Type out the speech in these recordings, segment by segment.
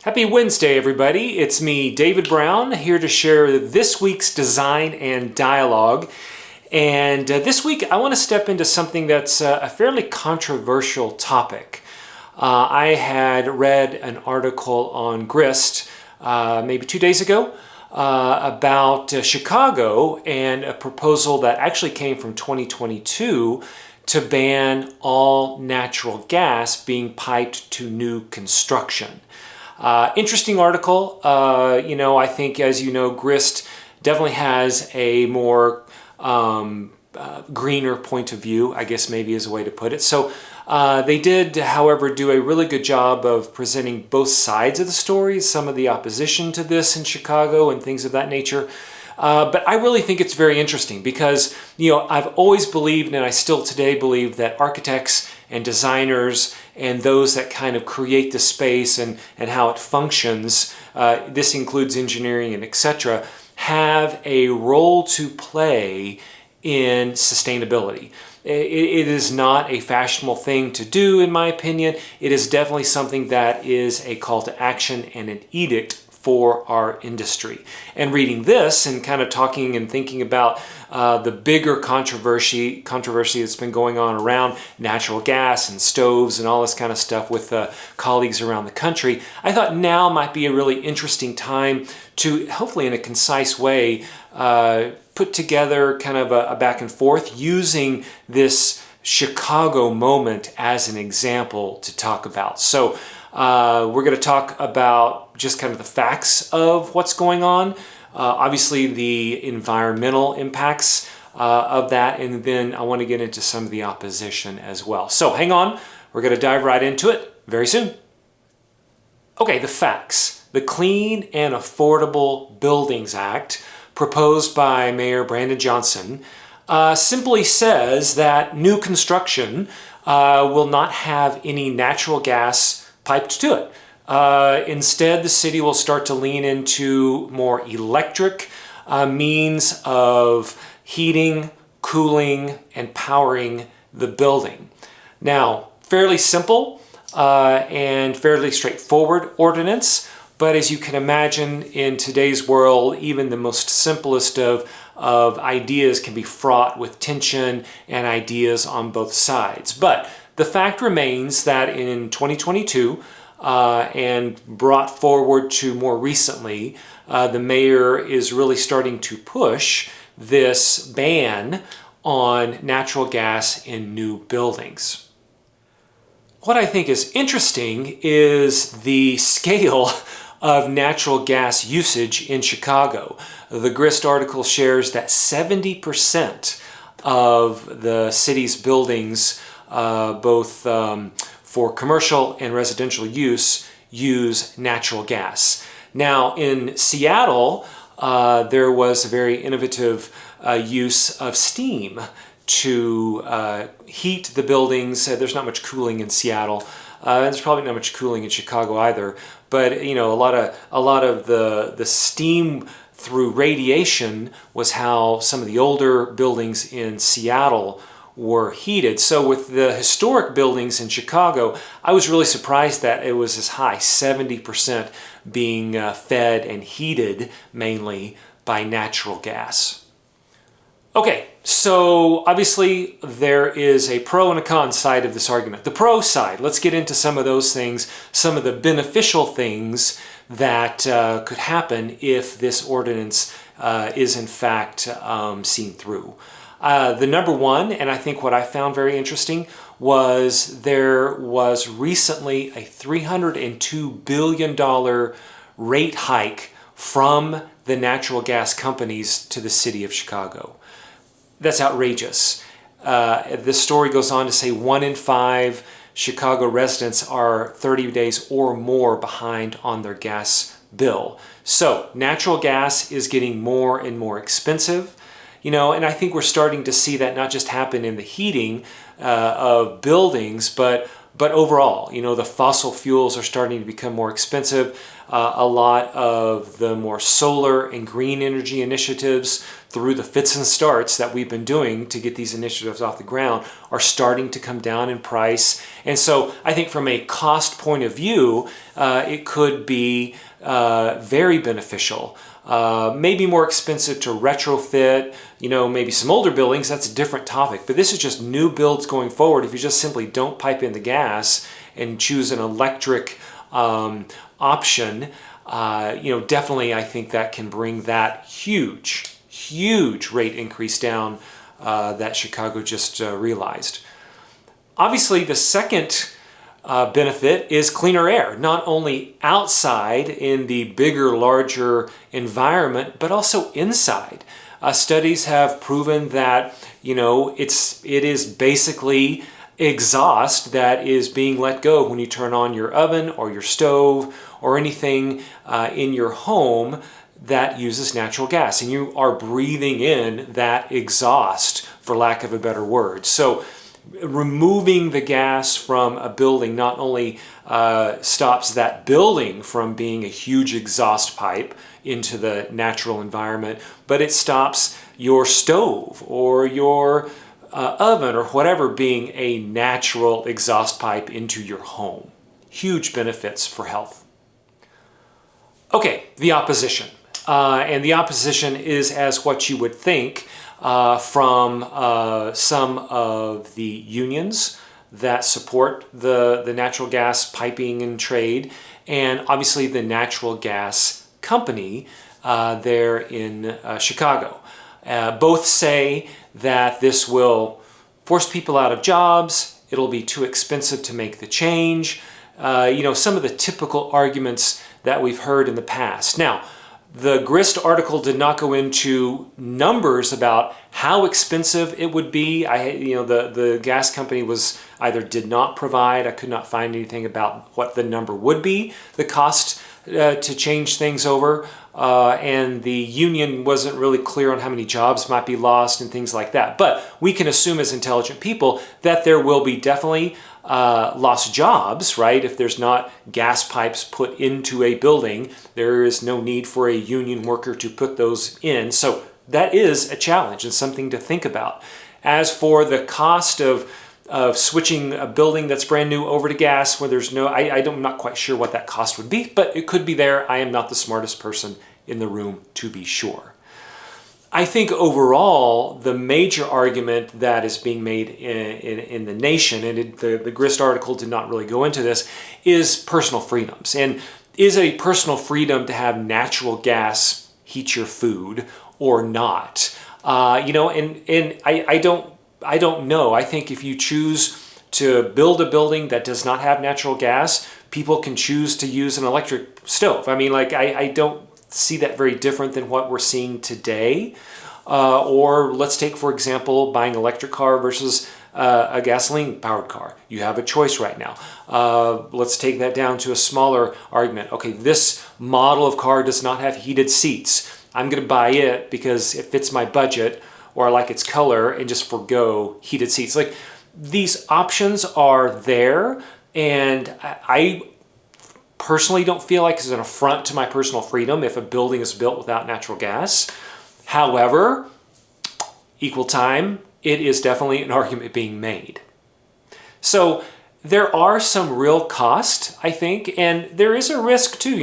Happy Wednesday, everybody. It's me, David Brown, here to share this week's Design and Dialogue. And this week, I want to step into something that's a fairly controversial topic. I had read an article on Grist maybe 2 days ago about Chicago and a proposal that actually came from 2022 to ban all natural gas being piped to new construction. Interesting article. I think, as you know, Grist definitely has a more greener point of view, I guess maybe is a way to put it. So they did, however, do a really good job of presenting both sides of the story, some of the opposition to this in Chicago and things of that nature. But I really think it's very interesting because, I've always believed, and I still today believe, that architects and designers and those that kind of create the space and how it functions, this includes engineering and etc., have a role to play in sustainability. It is not a fashionable thing to do, in my opinion. It is definitely something that is a call to action and an edict for our industry. And reading this and kind of talking and thinking about the bigger controversy that's been going on around natural gas and stoves and all this kind of stuff with colleagues around the country, I thought now might be a really interesting time to, hopefully in a concise way, put together kind of a back and forth using this Chicago moment as an example to talk about. So we're going to talk about just kind of the facts of what's going on, obviously the environmental impacts of that, and then I want to get into some of the opposition as well. So hang on, we're going to dive right into it very soon. Okay, the facts. The Clean and Affordable Buildings Act, proposed by Mayor Brandon Johnson, simply says that new construction will not have any natural gas piped to it. Instead, the city will start to lean into more electric means of heating, cooling, and powering the building. Now, fairly simple and fairly straightforward ordinance, but as you can imagine, in today's world, even the most simplest of ideas can be fraught with tension and ideas on both sides. But the fact remains that in 2022, and brought forward to more recently, the mayor is really starting to push this ban on natural gas in new buildings. What I think is interesting is the scale of natural gas usage in Chicago. The Grist article shares that 70% of the city's buildings, both for commercial and residential use natural gas. Now in Seattle, there was a very innovative use of steam to heat the buildings. There's not much cooling in Seattle. There's probably not much cooling in Chicago either. But a lot of the steam through radiation was how some of the older buildings in Seattle were heated. So with the historic buildings in Chicago, I was really surprised that it was as high, 70% being fed and heated mainly by natural gas. Okay, so obviously there is a pro and a con side of this argument. The pro side, let's get into some of those things, some of the beneficial things that could happen if this ordinance is in fact seen through. The number one, and I think what I found very interesting, was there was recently a $302 billion rate hike from the natural gas companies to the city of Chicago. That's outrageous. The story goes on to say 1 in 5 Chicago residents are 30 days or more behind on their gas bill. So natural gas is getting more and more expensive. And I think we're starting to see that not just happen in the heating of buildings, but overall, the fossil fuels are starting to become more expensive. A lot of the more solar and green energy initiatives through the fits and starts that we've been doing to get these initiatives off the ground, are starting to come down in price. And so I think from a cost point of view, it could be very beneficial. Maybe more expensive to retrofit, maybe some older buildings, that's a different topic. But this is just new builds going forward. If you just simply don't pipe in the gas and choose an electric option, definitely I think that can bring that huge rate increase down that Chicago just realized. Obviously, the second benefit is cleaner air, not only outside in the bigger, larger environment, but also inside. Studies have proven that, it is basically exhaust that is being let go when you turn on your oven or your stove or anything in your home that uses natural gas, and you are breathing in that exhaust, for lack of a better word. So removing the gas from a building not only stops that building from being a huge exhaust pipe into the natural environment, but it stops your stove or your oven or whatever being a natural exhaust pipe into your home. Huge benefits for health. Okay, the opposition. And the opposition is as what you would think from some of the unions that support the natural gas piping and trade, and obviously the natural gas company there in Chicago. Both say that this will force people out of jobs, it'll be too expensive to make the change, some of the typical arguments that we've heard in the past. Now, the Grist article did not go into numbers about how expensive it would be. The gas company was either did not provide, I could not find anything about what the number would be, the cost to change things over, and the union wasn't really clear on how many jobs might be lost and things like that. But we can assume as intelligent people that there will be definitely lost jobs, right? If there's not gas pipes put into a building, there is no need for a union worker to put those in. So that is a challenge and something to think about. As for the cost of switching a building that's brand new over to gas where there's I'm not quite sure what that cost would be, but it could be there. I am not the smartest person in the room to be sure. I think overall, the major argument that is being made in the nation, and the Grist article did not really go into this, is personal freedoms. And is it a personal freedom to have natural gas heat your food or not? I don't know. I think if you choose to build a building that does not have natural gas, people can choose to use an electric stove. I don't see that very different than what we're seeing today. Or let's take, for example, buying an electric car versus a gasoline-powered car. You have a choice right now. Let's take that down to a smaller argument. Okay, this model of car does not have heated seats. I'm going to buy it because it fits my budget, or I like its color, and just forgo heated seats. Like, these options are there, and I personally don't feel like it's an affront to my personal freedom if a building is built without natural gas. However, equal time, it is definitely an argument being made. So there are some real costs, I think, and there is a risk too.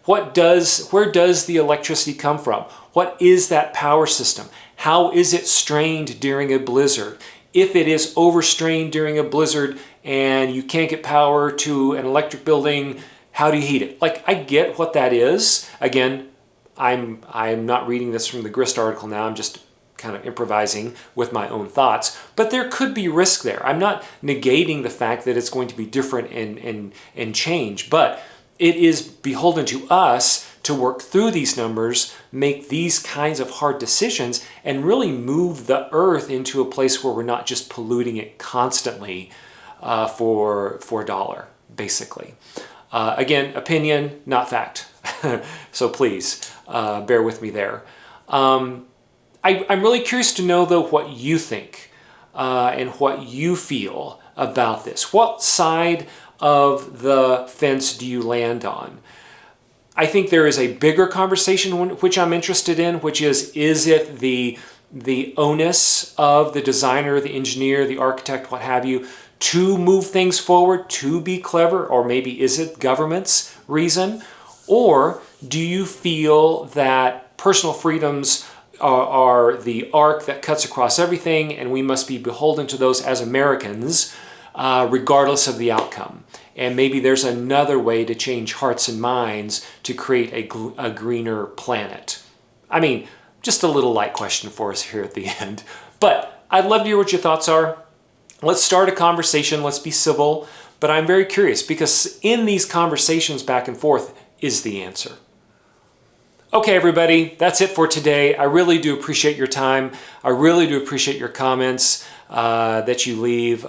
Where does the electricity come from? What is that power system? How is it strained during a blizzard? If it is overstrained during a blizzard and you can't get power to an electric building, how do you heat it? I get what that is. Again, I'm not reading this from the Grist article now. I'm just kind of improvising with my own thoughts. But there could be risk there. I'm not negating the fact that it's going to be different and change, but it is beholden to us to work through these numbers, make these kinds of hard decisions, and really move the earth into a place where we're not just polluting it constantly for a dollar, basically. Again, opinion, not fact. So please bear with me there. I'm really curious to know, though, what you think and what you feel about this. What side of the fence do you land on? I think there is a bigger conversation which I'm interested in, which is it the onus of the designer, the engineer, the architect, what have you, to move things forward, to be clever, or maybe is it government's reason? Or do you feel that personal freedoms are the arc that cuts across everything and we must be beholden to those as Americans, regardless of the outcome? And maybe there's another way to change hearts and minds to create a greener planet. I mean, just a little light question for us here at the end. But I'd love to hear what your thoughts are. Let's start a conversation. Let's be civil. But I'm very curious because in these conversations back and forth is the answer. Okay, everybody, that's it for today. I really do appreciate your time. I really do appreciate your comments that you leave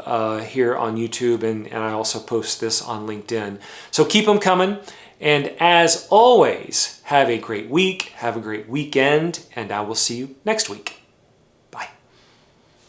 here on YouTube, and I also post this on LinkedIn. So keep them coming. And as always, have a great week, have a great weekend, and I will see you next week.